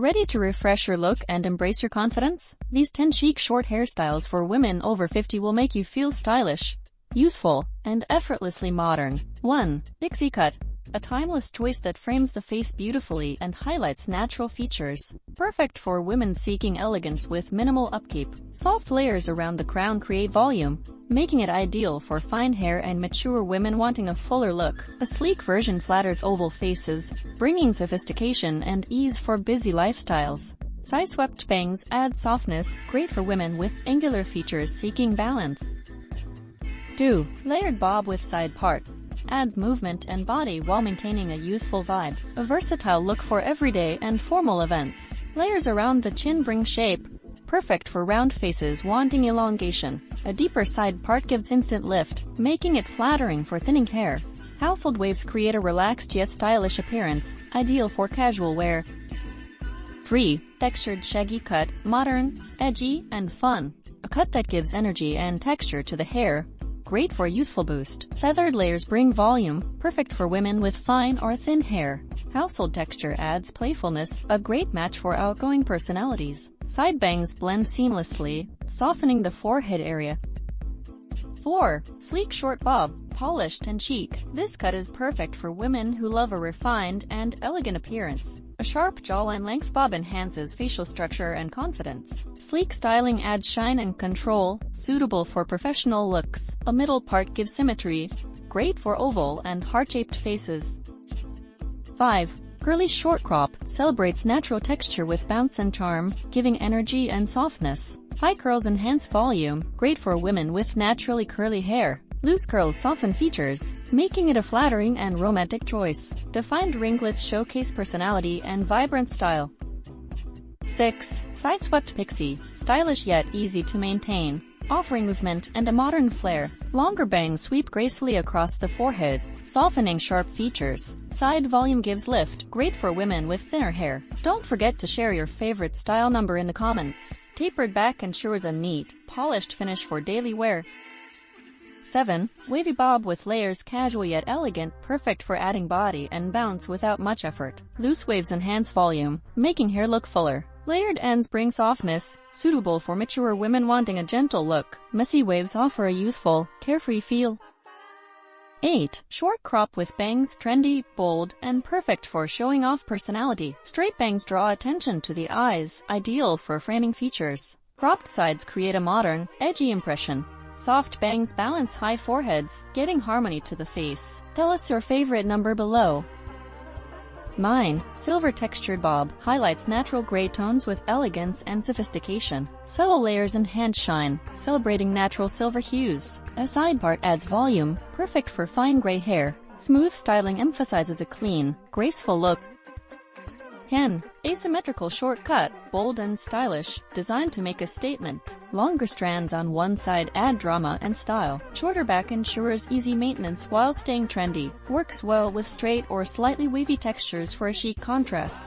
Ready to refresh your look and embrace your confidence? These 10 chic short hairstyles for women over 50 will make you feel stylish, youthful, and effortlessly modern. 1. Pixie Cut. A timeless choice that frames the face beautifully and highlights natural features. Perfect for women seeking elegance with minimal upkeep. Soft layers around the crown create volume, making it ideal for fine hair and mature women wanting a fuller look. A sleek version flatters oval faces, bringing sophistication and ease for busy lifestyles. Side-swept bangs add softness, great for women with angular features seeking balance. 2. Layered bob with side part. Adds movement and body while maintaining a youthful vibe. A versatile look for everyday and formal events. Layers around the chin bring shape, perfect for round faces wanting elongation. A deeper side part gives instant lift, making it flattering for thinning hair. Household waves create a relaxed yet stylish appearance, ideal for casual wear. 3. Textured Shaggy Cut. Modern, edgy, and fun. A cut that gives energy and texture to the hair. Great for youthful boost. Feathered layers bring volume, perfect for women with fine or thin hair. Household texture adds playfulness, a great match for outgoing personalities. Side bangs blend seamlessly, softening the forehead area. 4. Sleek short bob. Polished and chic. This cut is perfect for women who love a refined and elegant appearance. A sharp jawline length bob enhances facial structure and confidence. Sleek styling adds shine and control, suitable for professional looks. A middle part gives symmetry, great for oval and heart-shaped faces. 5. Curly short crop. Celebrates natural texture with bounce and charm, giving energy and softness. High curls enhance volume, great for women with naturally curly hair. Loose curls soften features, making it a flattering and romantic choice. Defined ringlets showcase personality and vibrant style. 6. Side-swept pixie. Stylish yet easy to maintain, offering movement and a modern flair. Longer bangs sweep gracefully across the forehead, softening sharp features. Side volume gives lift, great for women with thinner hair. Don't forget to share your favorite style number in the comments. Tapered back ensures a neat, polished finish for daily wear. 7. Wavy bob with layers. Casual yet elegant, perfect for adding body and bounce without much effort. Loose waves enhance volume, making hair look fuller. Layered ends bring softness, suitable for mature women wanting a gentle look. Messy waves offer a youthful, carefree feel. 8. Short crop with bangs. Trendy, bold, and perfect for showing off personality. Straight bangs draw attention to the eyes, ideal for framing features. Cropped sides create a modern, edgy impression. Soft bangs balance high foreheads, getting harmony to the face. Tell us your favorite number below. 9. Silver textured bob. Highlights natural gray tones with elegance and sophistication. Subtle layers enhance shine, celebrating natural silver hues. A side part adds volume, perfect for fine gray hair. Smooth styling emphasizes a clean, graceful look. 10. Asymmetrical short cut. Bold and stylish, designed to make a statement. Longer strands on one side add drama and style. Shorter back ensures easy maintenance while staying trendy. Works well with straight or slightly wavy textures for a chic contrast.